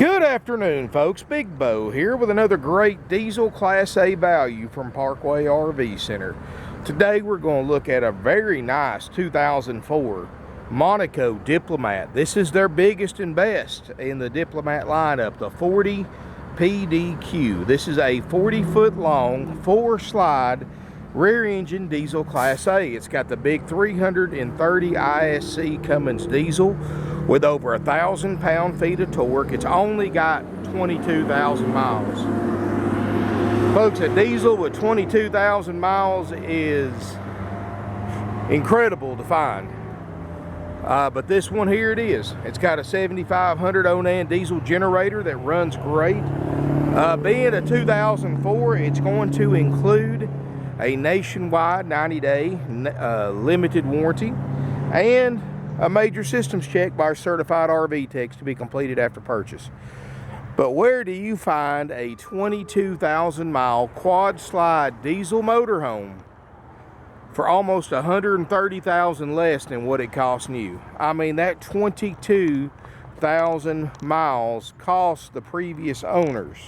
Good afternoon, folks. Big Bo here with another great diesel Class A value from Parkway RV Center. Today we're going to look at a very nice 2004 Monaco Diplomat. This is their biggest and best in the Diplomat lineup, the 40 PDQ. This is a 40-foot long, 4-slide rear engine diesel Class A. It's got the big 330 ISC Cummins diesel with over 1,000 pound-feet of torque. It's only got 22,000 miles. Folks, a diesel with 22,000 miles is incredible to find. But this one here it is. It's got a 7,500 Onan diesel generator that runs great. Being a 2004, it's going to include a nationwide 90-day limited warranty and a major systems check by our certified RV techs to be completed after purchase. But where do you find a 22,000 mile quad slide diesel motorhome for almost $130,000 less than what it cost new? I mean, that 22,000 miles cost the previous owners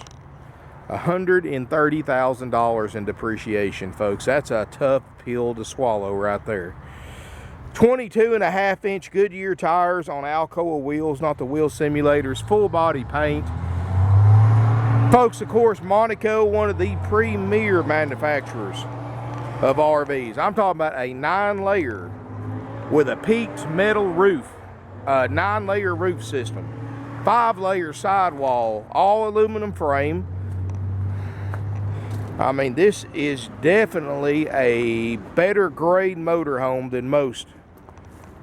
$130,000 in depreciation, folks. That's a tough pill to swallow right there. 22.5-inch Goodyear tires on Alcoa wheels, not the wheel simulators, full body paint. Folks, of course, Monaco, one of the premier manufacturers of RVs. I'm talking about a 9-layer with a peaked metal roof, a 9-layer roof system, 5-layer sidewall, all aluminum frame. I mean, this is definitely a better grade motorhome than most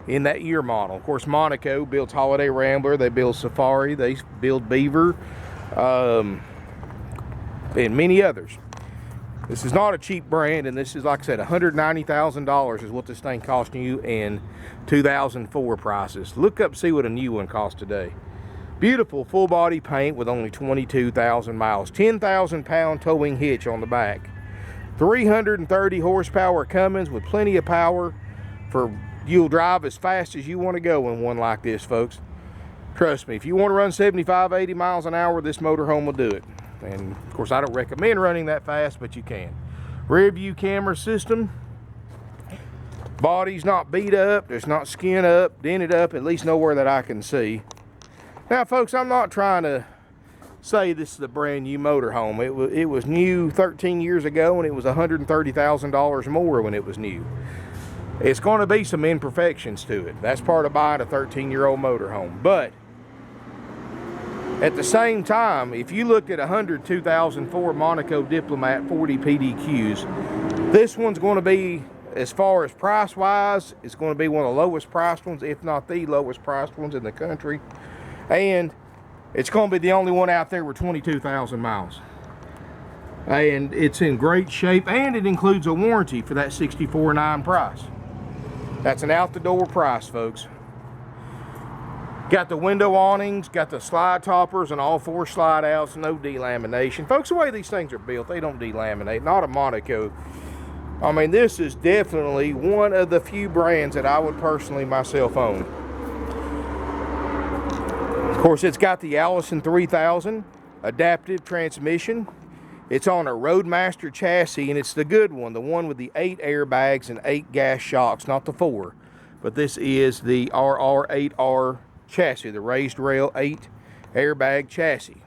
in that year model. Of course, Monaco builds Holiday Rambler, they build Safari, they build Beaver, and many others. This is not a cheap brand, and this is, like I said, $190,000 is what this thing cost you in 2004 prices. Look up, see what a new one costs today. Beautiful full body paint with only 22,000 miles. 10,000 pound towing hitch on the back. 330 horsepower Cummins with plenty of power for you'll drive as fast as you want to go in one like this, folks. Trust me, if you want to run 75, 80 miles an hour, this motorhome will do it. And of course, I don't recommend running that fast, but you can. Rear view camera system. Body's not beat up, it's not skin up, dented up, at least nowhere that I can see. Now, folks, I'm not trying to say this is a brand new motorhome. It was new 13 years ago, and it was $130,000 more when it was new. It's going to be some imperfections to it. That's part of buying a 13-year-old motorhome. But at the same time, if you look at 2004 Monaco Diplomat 40 PDQs, this one's going to be, as far as price-wise, it's going to be one of the lowest priced ones, if not the lowest priced ones in the country. And it's going to be the only one out there with 22,000 miles. And it's in great shape, and it includes a warranty for that $64,900 price. That's an out-the-door price, folks. Got the window awnings, got the slide toppers and all 4 slide outs, no delamination. Folks, the way these things are built, they don't delaminate, not a Monaco. I mean, this is definitely one of the few brands that I would personally myself own. Of course, it's got the Allison 3000 adaptive transmission. It's on a Roadmaster chassis, and it's the good one, the one with the 8 airbags and 8 gas shocks, not the 4. But this is the RR8R chassis, the raised rail 8 airbag chassis.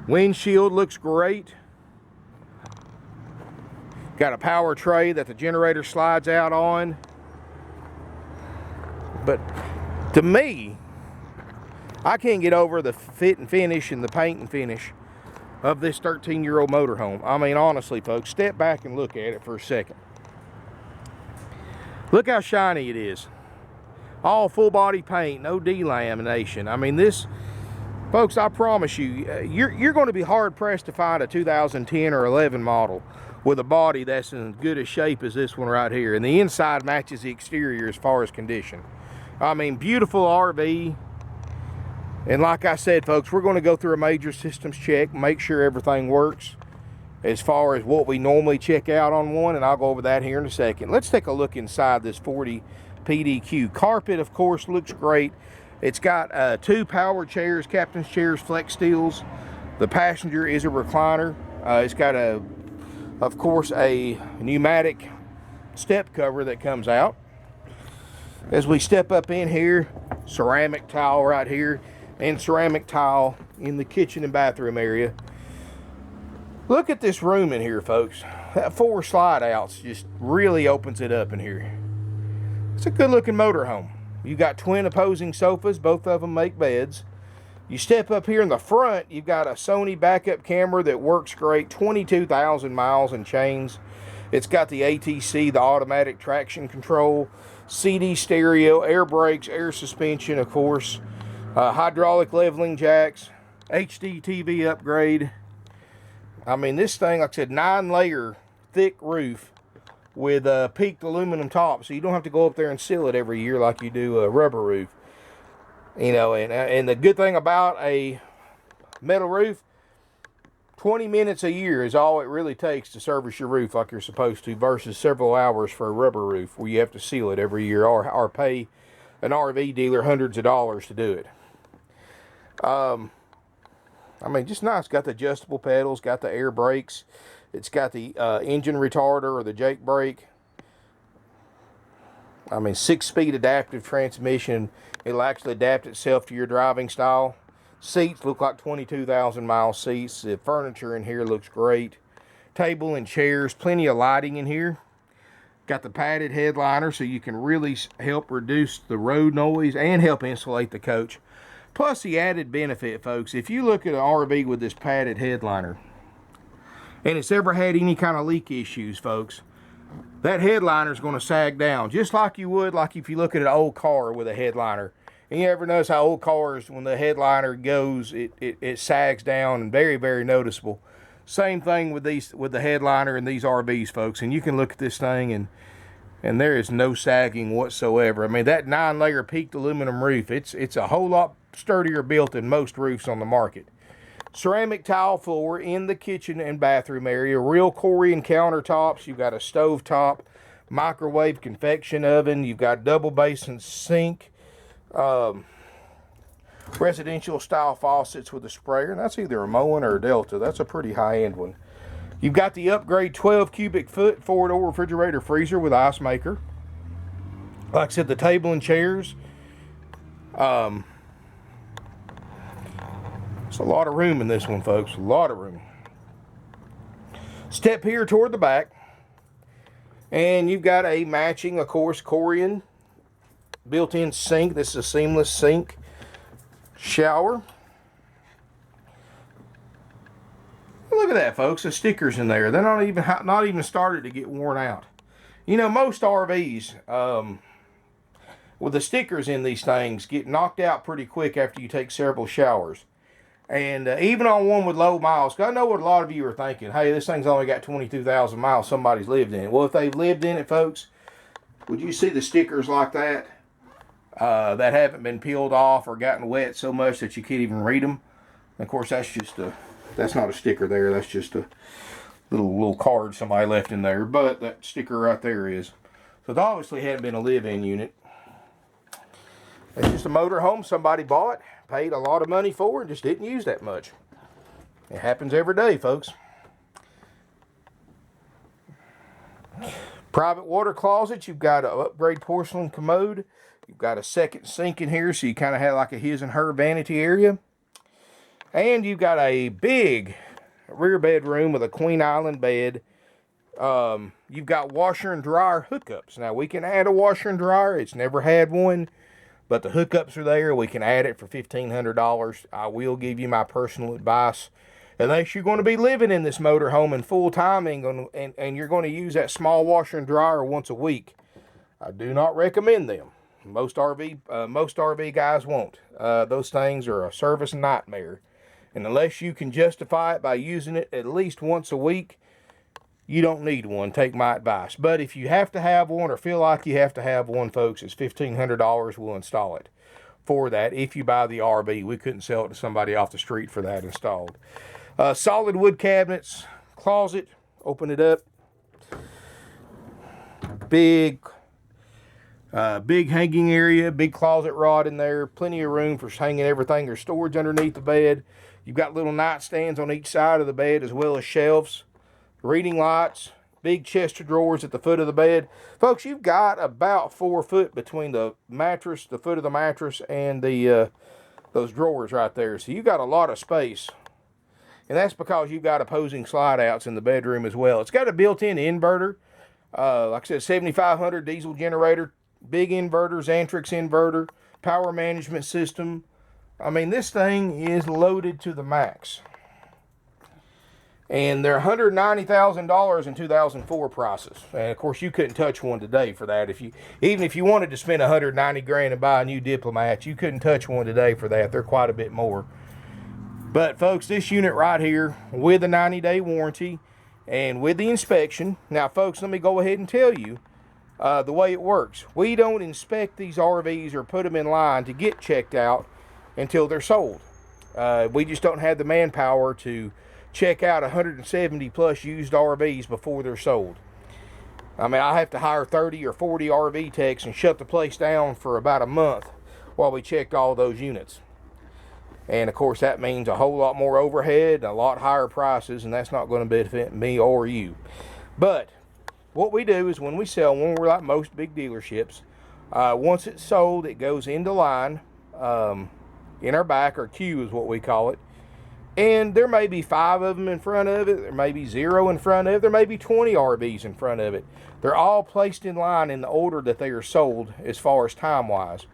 Windshield looks great. Got a power tray that the generator slides out on. But to me, I can't get over the fit and finish and the paint and finish of this 13-year-old motorhome. I mean, honestly, folks, step back and look at it for a second. Look how shiny it is. All full body paint, no delamination. I mean, this, folks, I promise you, you're going to be hard pressed to find a 2010 or 11 model with a body that's in as good a shape as this one right here. And the inside matches the exterior as far as condition. I mean, beautiful RV. And like I said, folks, we're going to go through a major systems check, make sure everything works as far as what we normally check out on one, and I'll go over that here in a second. Let's take a look inside this 40 PDQ. Carpet, of course, looks great. It's got 2 power chairs, captain's chairs, flex steels. The passenger is a recliner. It's got of course, a pneumatic step cover that comes out. As we step up in here, ceramic tile right here, and ceramic tile in the kitchen and bathroom area. Look at this room in here, folks. That 4 slide outs just really opens it up in here. It's a good looking motorhome. You got twin opposing sofas, both of them make beds. You step up here in the front, you've got a Sony backup camera that works great, 22,000 miles and chains. It's got the ATC, the automatic traction control, CD stereo, air brakes, air suspension, of course, hydraulic leveling jacks, HD TV upgrade. I mean, this thing, like I said, 9-layer thick roof with a peaked aluminum top, so you don't have to go up there and seal it every year like you do a rubber roof. You know, and the good thing about a metal roof, 20 minutes a year is all it really takes to service your roof like you're supposed to, versus several hours for a rubber roof where you have to seal it every year or pay an RV dealer hundreds of dollars to do it. I mean, just nice. Got the adjustable pedals, got the air brakes. It's got the engine retarder or the Jake brake. I mean, 6-speed adaptive transmission. It'll actually adapt itself to your driving style. Seats look like 22,000 mile seats. The furniture in here looks great. Table and chairs, plenty of lighting in here. Got the padded headliner so you can really help reduce the road noise and help insulate the coach. Plus the added benefit, folks, if you look at an RV with this padded headliner and it's ever had any kind of leak issues, folks, that headliner is going to sag down just like you would like if you look at an old car with a headliner. And you ever notice how old cars, when the headliner goes, it sags down, and very, very noticeable. Same thing with the headliner in these RVs, folks. And you can look at this thing and there is no sagging whatsoever. I mean, that 9-layer peaked aluminum roof, it's a whole lot sturdier built than most roofs on the market. Ceramic tile floor in the kitchen and bathroom area. Real Korean countertops. You've got a stove top, microwave convection oven. You've got double basin sink. Residential style faucets with a sprayer. And that's either a Moen or a Delta. That's a pretty high-end one. You've got the upgrade 12 cubic foot 4-door refrigerator freezer with ice maker. Like I said, the table and chairs. It's a lot of room in this one, folks. A lot of room. Step here toward the back. And you've got a matching, of course, Korean built-in sink. This is a seamless sink. Shower. Look at that, folks. The stickers in there. They're not even started to get worn out. You know, most RVs with the stickers in these things get knocked out pretty quick after you take several showers. And even on one with low miles, 'cause I know what a lot of you are thinking. Hey, this thing's only got 22,000 miles. Somebody's lived in it. Well, if they've lived in it, folks, would you see the stickers like that that haven't been peeled off or gotten wet so much that you can't even read them? And of course, that's not a sticker there. That's just a little card somebody left in there. But that sticker right there is. So it obviously hadn't been a live-in unit. It's just a motor home somebody bought, paid a lot of money for, and just didn't use that much. It happens every day, folks. Private water closet. You've got an upgrade porcelain commode. You've got a second sink in here, so you kind of have like a his and her vanity area. And you've got a big rear bedroom with a Queen Island bed. You've got washer and dryer hookups. Now, we can add a washer and dryer. It's never had one. But the hookups are there. We can add it for $1,500. I will give you my personal advice. Unless you're going to be living in this motorhome in full time and you're going to use that small washer and dryer once a week, I do not recommend them. Most RV guys won't. Those things are a service nightmare. And unless you can justify it by using it at least once a week, you don't need one. Take my advice. But if you have to have one or feel like you have to have one, folks, it's $1,500. We'll install it for that. If you buy the RV, we couldn't sell it to somebody off the street for that installed. Solid wood cabinets, closet, open it up. Big Big hanging area, big closet rod in there, plenty of room for hanging everything. There's storage underneath the bed. You've got little nightstands on each side of the bed as well as shelves, reading lights, big chest of drawers at the foot of the bed. Folks, you've got about 4 foot between the mattress, the foot of the mattress, and the those drawers right there. So you've got a lot of space. And that's because you've got opposing slide outs in the bedroom as well. It's got a built-in inverter. Like I said, 7500 diesel generator, big inverter, Xantrix inverter, power management system. I mean, this thing is loaded to the max. And they're $190,000 in 2004 prices. And of course, you couldn't touch one today for that. Even if you wanted to spend $190 grand and buy a new Diplomat, you couldn't touch one today for that. They're quite a bit more. But folks, this unit right here with a 90-day warranty and with the inspection. Now, folks, let me go ahead and tell you the way it works. We don't inspect these RVs or put them in line to get checked out until they're sold. We just don't have the manpower to check out 170 plus used RVs before they're sold. I mean, I have to hire 30 or 40 RV techs and shut the place down for about a month while we checked all those units. And of course, that means a whole lot more overhead, a lot higher prices, and that's not going to benefit me or you. But what we do is when we sell one, we're like most big dealerships. Once it's sold, it goes into line in our back, or queue is what we call it. And there may be 5 of them in front of it. There may be 0 in front of it. There may be 20 RVs in front of it. They're all placed in line in the order that they are sold as far as time-wise.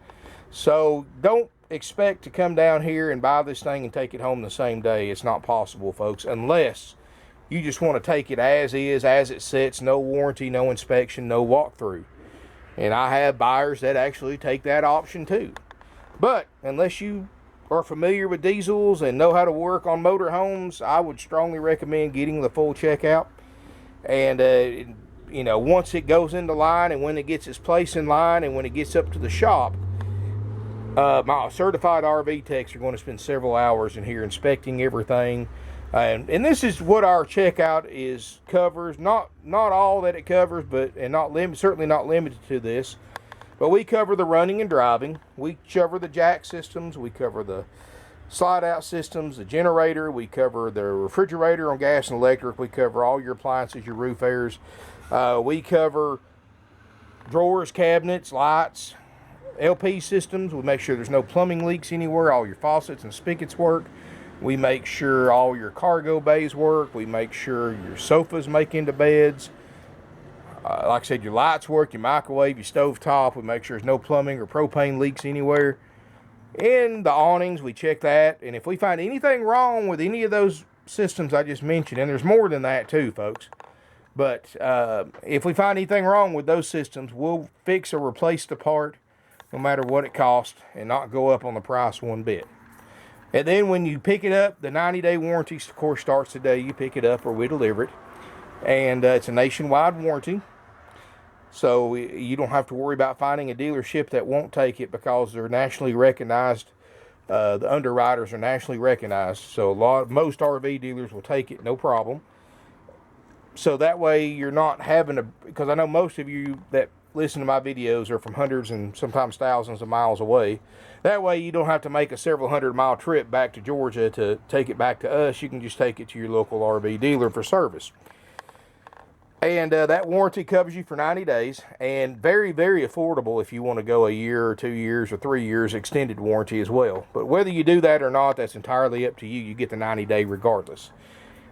So don't expect to come down here and buy this thing and take it home the same day. It's not possible, folks, unless you just want to take it as is, as it sits, no warranty, no inspection, no walkthrough. And I have buyers that actually take that option too. But unless you are familiar with diesels and know how to work on motor homes, I would strongly recommend getting the full checkout. And you know, once it goes into line and when it gets its place in line and when it gets up to the shop, my certified RV techs are going to spend several hours in here inspecting everything. And this is what our checkout covers. Not all that it covers, but certainly not limited to this. But we cover the running and driving. We cover the jack systems. We cover the slide out systems, the generator. We cover the refrigerator on gas and electric. We cover all your appliances, your roof airs. We cover drawers, cabinets, lights, LP systems. We make sure there's no plumbing leaks anywhere. All your faucets and spigots work. We make sure all your cargo bays work. We make sure your sofas make into beds. Like I said, your lights work, your microwave, your stove top. We make sure there's no plumbing or propane leaks anywhere. And the awnings, we check that. And if we find anything wrong with any of those systems I just mentioned, and there's more than that too, folks. But if we find anything wrong with those systems, we'll fix or replace the part no matter what it costs and not go up on the price one bit. And then when you pick it up, the 90-day warranty, of course, starts the day you pick it up or we deliver it. And it's a nationwide warranty. So you don't have to worry about finding a dealership that won't take it because they're nationally recognized. The underwriters are nationally recognized. So most RV dealers will take it, no problem. So that way you're not having to, because I know most of you that listen to my videos are from hundreds and sometimes thousands of miles away. That way you don't have to make a several 100-mile trip back to Georgia to take it back to us. You can just take it to your local RV dealer for service. And that warranty covers you for 90 days, and very, very affordable if you want to go a year or 2 years or 3 years extended warranty as well. But whether you do that or not, that's entirely up to you. You get the 90-day regardless.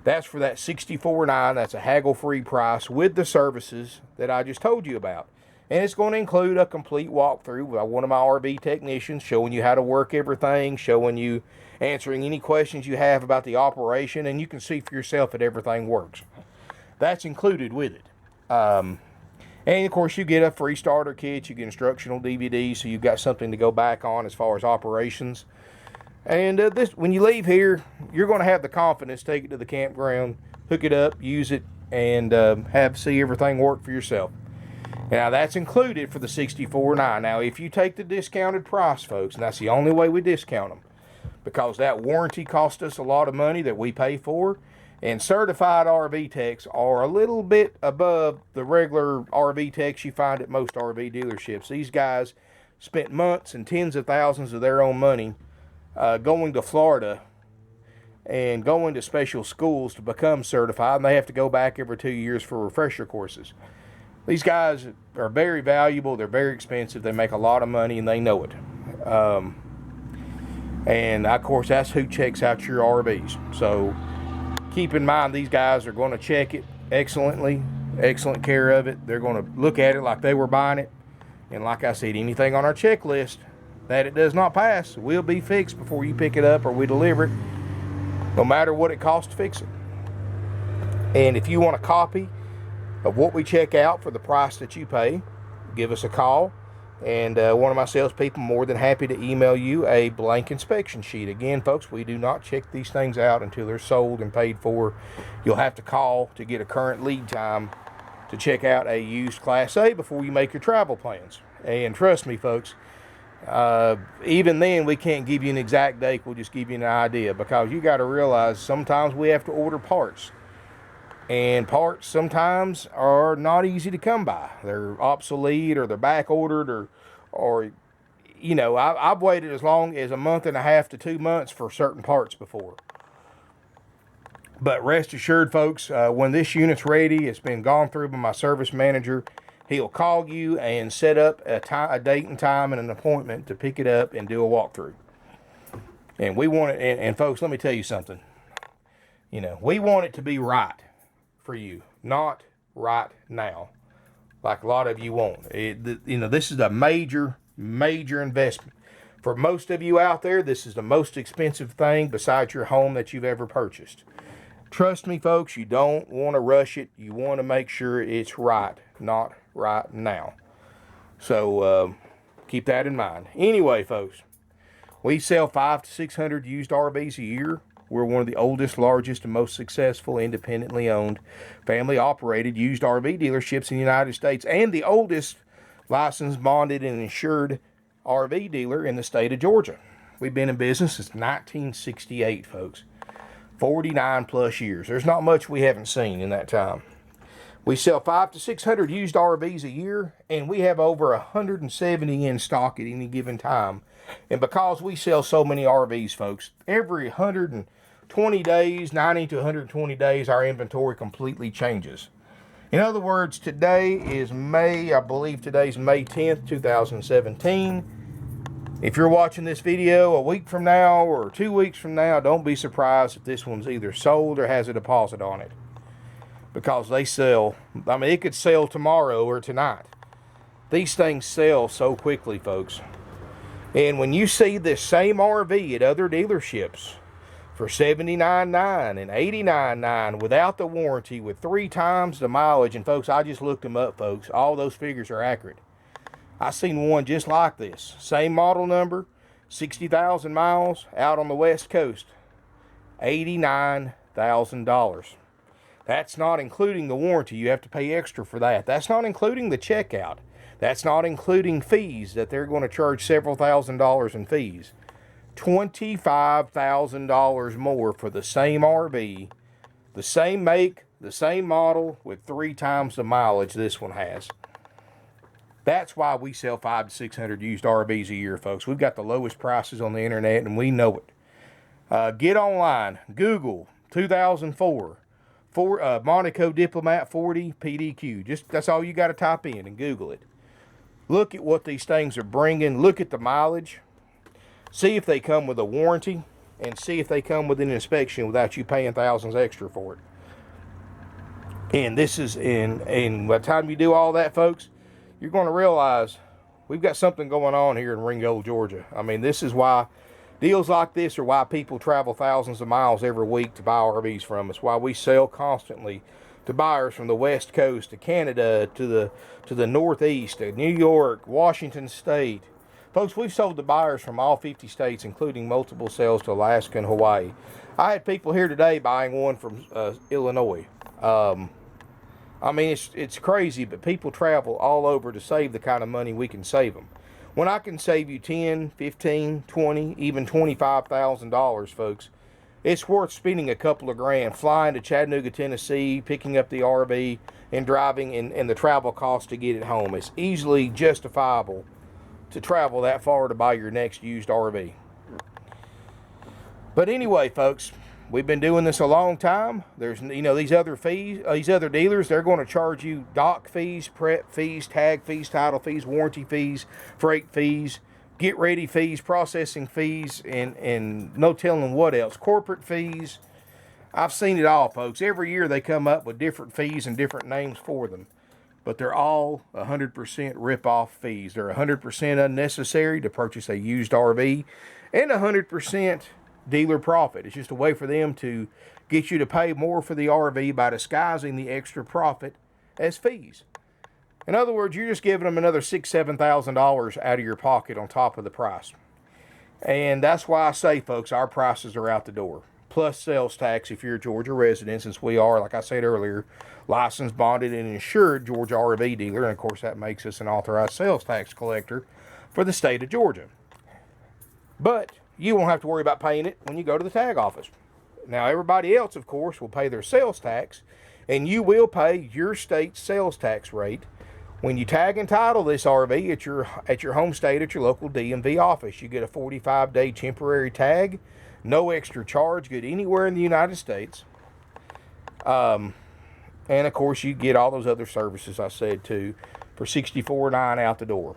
That's for that $64.9. That's a haggle-free price with the services that I just told you about. And it's going to include a complete walkthrough by one of my RV technicians showing you how to work everything, showing you, answering any questions you have about the operation, and you can see for yourself that everything works. That's included with it. And of course, you get a free starter kit, you get instructional DVDs, so you've got something to go back on as far as operations. And when you leave here, you're going to have the confidence to take it to the campground, hook it up, use it, and see everything work for yourself. Now, that's included for the $64.9. Now, if you take the discounted price, folks, and that's the only way we discount them, because that warranty cost us a lot of money that we pay for, And certified RV techs are a little bit above the regular RV techs you find at most RV dealerships. These guys spent months and tens of thousands of their own money going to Florida and going to special schools to become certified, and they have to go back every 2 years for refresher courses. These guys are very valuable, they're very expensive, they make a lot of money, and they know it. And of course, that's who checks out your RVs. So keep in mind, these guys are going to check it excellently, excellent care of it. They're going to look at it like they were buying it. And like I said, anything on our checklist that it does not pass will be fixed before you pick it up or we deliver it, no matter what it costs to fix it. And if you want a copy of what we check out for the price that you pay, give us a call. And one of my salespeople more than happy to email you a blank inspection sheet. Again, folks, we do not check these things out until they're sold and paid for. You'll have to call to get a current lead time to check out a used Class A before you make your travel plans. And trust me, folks, even then we can't give you an exact date. We'll just give you an idea, because you got to realize sometimes we have to order parts. And parts sometimes are not easy to come by. They're obsolete, or they're back ordered, or you know, I've waited as long as a month and a half to 2 months for certain parts before. But rest assured, folks, when this unit's ready, it's been gone through by my service manager. He'll call you and set up a date and time and an appointment to pick it up and do a walkthrough. And we want it, and folks, let me tell you something. You know, we want it to be right for you, not right now, like a lot of you want. You know, this is a major investment. For most of you out there, this is the most expensive thing besides your home that you've ever purchased. Trust me, folks, you don't want to rush it. You want to make sure it's right, not right now. So keep that in mind. Anyway, folks, we sell 500 to 600 used RVs a year. We're one of the oldest, largest, and most successful independently owned, family-operated used RV dealerships in the United States, and the oldest licensed, bonded, and insured RV dealer in the state of Georgia. We've been in business since 1968, folks. 49 plus years. There's not much we haven't seen in that time. We sell 500 to 600 used RVs a year, and we have over 170 in stock at any given time. And because we sell so many RVs, folks, every 120 days, 90 to 120 days, our inventory completely changes. In other words, today is May, I believe today's May 10th, 2017. If you're watching this video a week from now or 2 weeks from now, don't be surprised if this one's either sold or has a deposit on it. Because they sell, I mean, it could sell tomorrow or tonight. These things sell so quickly, folks. And when you see this same RV at other dealerships for $79,900 and $89,900 without the warranty, with 3 times the mileage, and folks, I just looked them up, folks. All those figures are accurate. I seen one just like this. Same model number, 60,000 miles, out on the West Coast. $89,000. That's not including the warranty. You have to pay extra for that. That's not including the checkout. That's not including fees that they're going to charge several $1,000s in fees. $25,000 more for the same RV, the same make, the same model, with 3 times the mileage this one has. That's why we sell 500 to 600 used RVs a year, folks. We've got the lowest prices on the internet, and we know it. Get online, Google 2004 Monaco Diplomat 40 PDQ. That's all you got to type in and Google it. Look at what these things are bringing. Look at the mileage. See if they come with a warranty, and see if they come with an inspection without you paying thousands extra for it. And this is and by the time you do all that, folks, you're going to realize we've got something going on here in Ringgold, Georgia. I mean, this is why deals like this are why people travel thousands of miles every week to buy RVs from us. Why we sell constantly to buyers from the West Coast, to Canada, to the Northeast, to New York, Washington State. Folks, we've sold to buyers from all 50 states, including multiple sales to Alaska and Hawaii. I had people here today buying one from Illinois. I mean, it's crazy, but people travel all over to save the kind of money we can save them. When I can save you $10, $15, $20, even $25,000, folks, it's worth spending a couple of grand flying to Chattanooga, Tennessee, picking up the RV, and driving, and the travel cost to get it home. It's easily justifiable to travel that far to buy your next used RV. But anyway, folks, we've been doing this a long time. There's, these other fees, these other dealers, they're going to charge you dock fees, prep fees, tag fees, title fees, warranty fees, freight fees, get ready fees, processing fees, and no telling what else. Corporate fees. I've seen it all, folks. Every year they come up with different fees and different names for them. But they're all 100% rip-off fees. They're 100% unnecessary to purchase a used RV, and 100% dealer profit. It's just a way for them to get you to pay more for the RV by disguising the extra profit as fees. In other words, you're just giving them another $6,000, $7,000 out of your pocket on top of the price. And that's why I say, folks, our prices are out the door. Plus sales tax if you're a Georgia resident, since we are, like I said earlier, licensed, bonded, and insured Georgia RV dealer. And of course, that makes us an authorized sales tax collector for the state of Georgia. But you won't have to worry about paying it when you go to the tag office. Now, everybody else, of course, will pay their sales tax, and you will pay your state's sales tax rate when you tag and title this RV at your home state, at your local DMV office. You get a 45-day temporary tag, no extra charge, good anywhere in the United States. And of course, you get all those other services I said too for $64.09 out the door.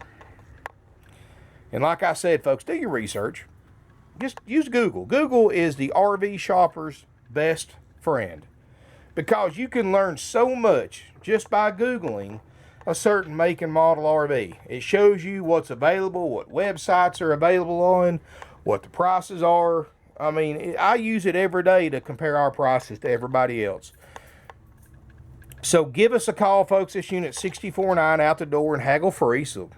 And like I said, folks, do your research. Just use Google. Google is the RV shopper's best friend, because you can learn so much just by Googling a certain make and model RV. It shows you what's available, what websites are available on, what the prices are. I mean, I use it every day to compare our prices to everybody else. So give us a call, folks. This unit's $64.09 out the door and haggle free. So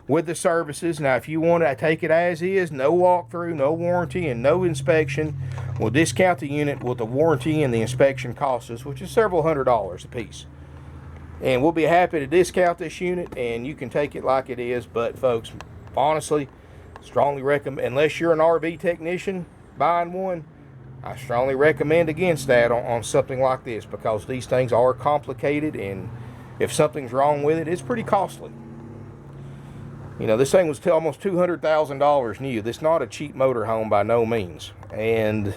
with the services. Now, if you want to take it as is, no walkthrough, no warranty, and no inspection, we'll discount the unit what the warranty and the inspection costs us, which is several $100s a piece. And we'll be happy to discount this unit, and you can take it like it is. But, folks, honestly, strongly recommend, unless you're an RV technician buying one, I strongly recommend against that on something like this, because these things are complicated, and if something's wrong with it, it's pretty costly. You know, this thing was almost $200,000 new. This is not a cheap motorhome by no means. And,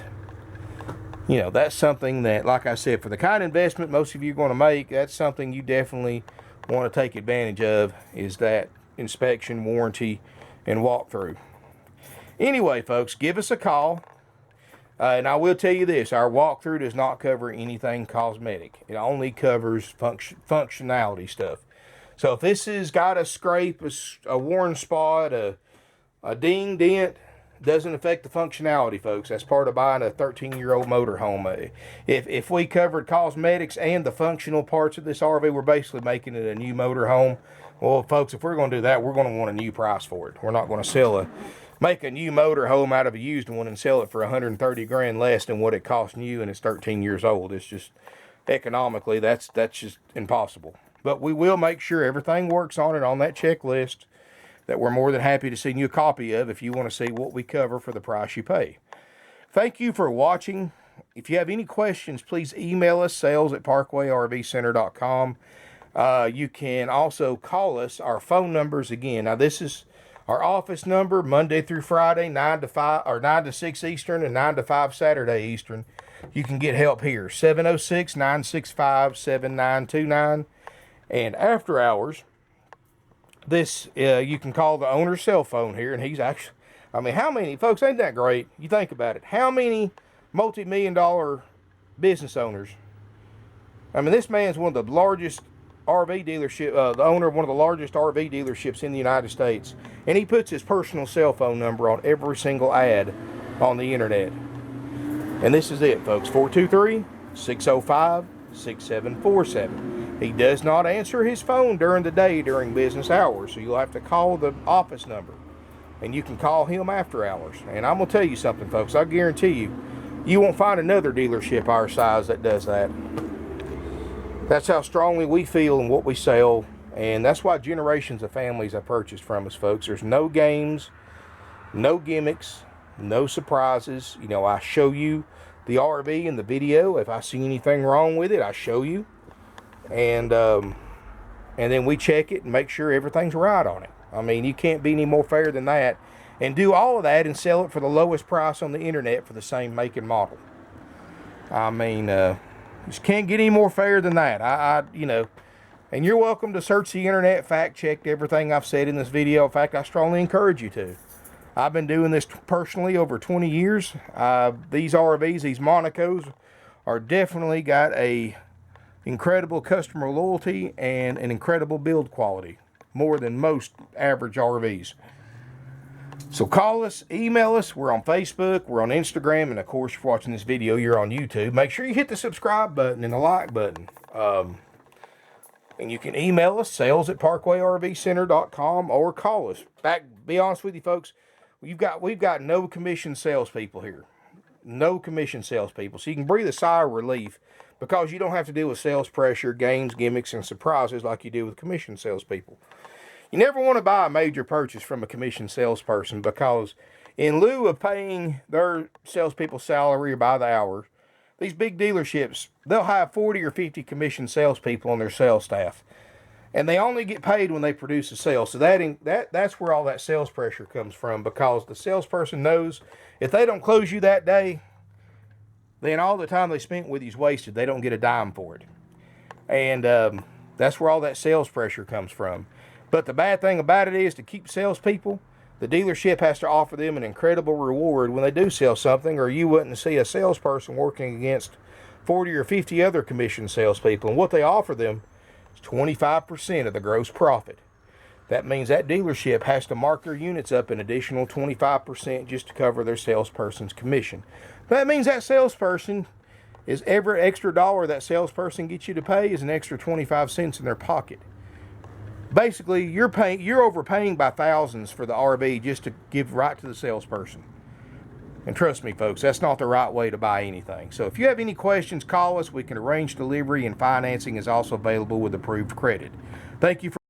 you know, that's something that, like I said, for the kind of investment most of you are going to make, that's something you definitely want to take advantage of, is that inspection, warranty, and walkthrough. Anyway, folks, give us a call. And I will tell you this, our walkthrough does not cover anything cosmetic. It only covers functionality stuff. So if this has got a scrape, a worn spot, a ding, dent, doesn't affect the functionality, folks. That's part of buying a 13-year-old motorhome. If we covered cosmetics and the functional parts of this RV, we're basically making it a new motorhome. Well, folks, if we're going to do that, we're going to want a new price for it. We're not going to make a new motorhome out of a used one and sell it for $130,000 less than what it cost new, and it's 13 years old. It's just, economically, that's just impossible. But we will make sure everything works on it on that checklist that we're more than happy to send you a copy of if you want to see what we cover for the price you pay. Thank you for watching. If you have any questions, please email us, sales@parkwayrvcenter.com. You can also call us. Our phone numbers again. Now, this is our office number, Monday through Friday, 9 to 6 Eastern and 9 to 5 Saturday Eastern. You can get help here, 706-965-7929. And after hours, you can call the owner's cell phone here, and he's actually, I mean, how many, folks, ain't that great? You think about it. How many multi-million-dollar business owners? I mean, this man's one of the largest RV dealership, the owner of one of the largest RV dealerships in the United States, and he puts his personal cell phone number on every single ad on the internet. And this is it, folks, 423-605-6747. He does not answer his phone during the day during business hours, so you'll have to call the office number, and you can call him after hours. And I'm going to tell you something, folks, I guarantee you, you won't find another dealership our size that does that. That's how strongly we feel in what we sell, and that's why generations of families have purchased from us, folks. There's no games, no gimmicks, No surprises. You know, I show you the RV in the video. If I see anything wrong with it, I show you. And then we check it and make sure everything's right on it. I mean, you can't be any more fair than that. And do all of that and sell it for the lowest price on the internet for the same make and model. I mean, just can't get any more fair than that. You know, and you're welcome to search the internet, fact check everything I've said in this video. In fact, I strongly encourage you to. I've been doing this personally over 20 years. These RVs, these Monacos, are definitely got a incredible customer loyalty and an incredible build quality, more than most average RVs. So call us, email us. We're on Facebook, we're on Instagram, and of course, if you're watching this video, you're on YouTube. Make sure you hit the subscribe button and the like button. And you can email us, sales@parkway-rv-center.com, or call us. Be honest with you, folks, we've got no commission salespeople here. No commission salespeople. So you can breathe a sigh of relief because you don't have to deal with sales pressure, games, gimmicks, and surprises like you do with commission salespeople. You never want to buy a major purchase from a commission salesperson because in lieu of paying their salespeople salary by the hour, these big dealerships, they'll have 40 or 50 commission salespeople on their sales staff. And they only get paid when they produce a sale. So that's where all that sales pressure comes from, because the salesperson knows if they don't close you that day, then all the time they spent with you is wasted. They don't get a dime for it. And that's where all that sales pressure comes from. But the bad thing about it is, to keep salespeople, the dealership has to offer them an incredible reward when they do sell something, or you wouldn't see a salesperson working against 40 or 50 other commission salespeople. And what they offer them is 25% of the gross profit. That means that dealership has to mark their units up an additional 25% just to cover their salesperson's commission. That means that salesperson is every extra dollar that salesperson gets you to pay is an extra 25 cents in their pocket. Basically, you're overpaying by thousands for the RV just to give right to the salesperson. And trust me, folks, that's not the right way to buy anything. So if you have any questions, call us. We can arrange delivery, and financing is also available with approved credit. Thank you for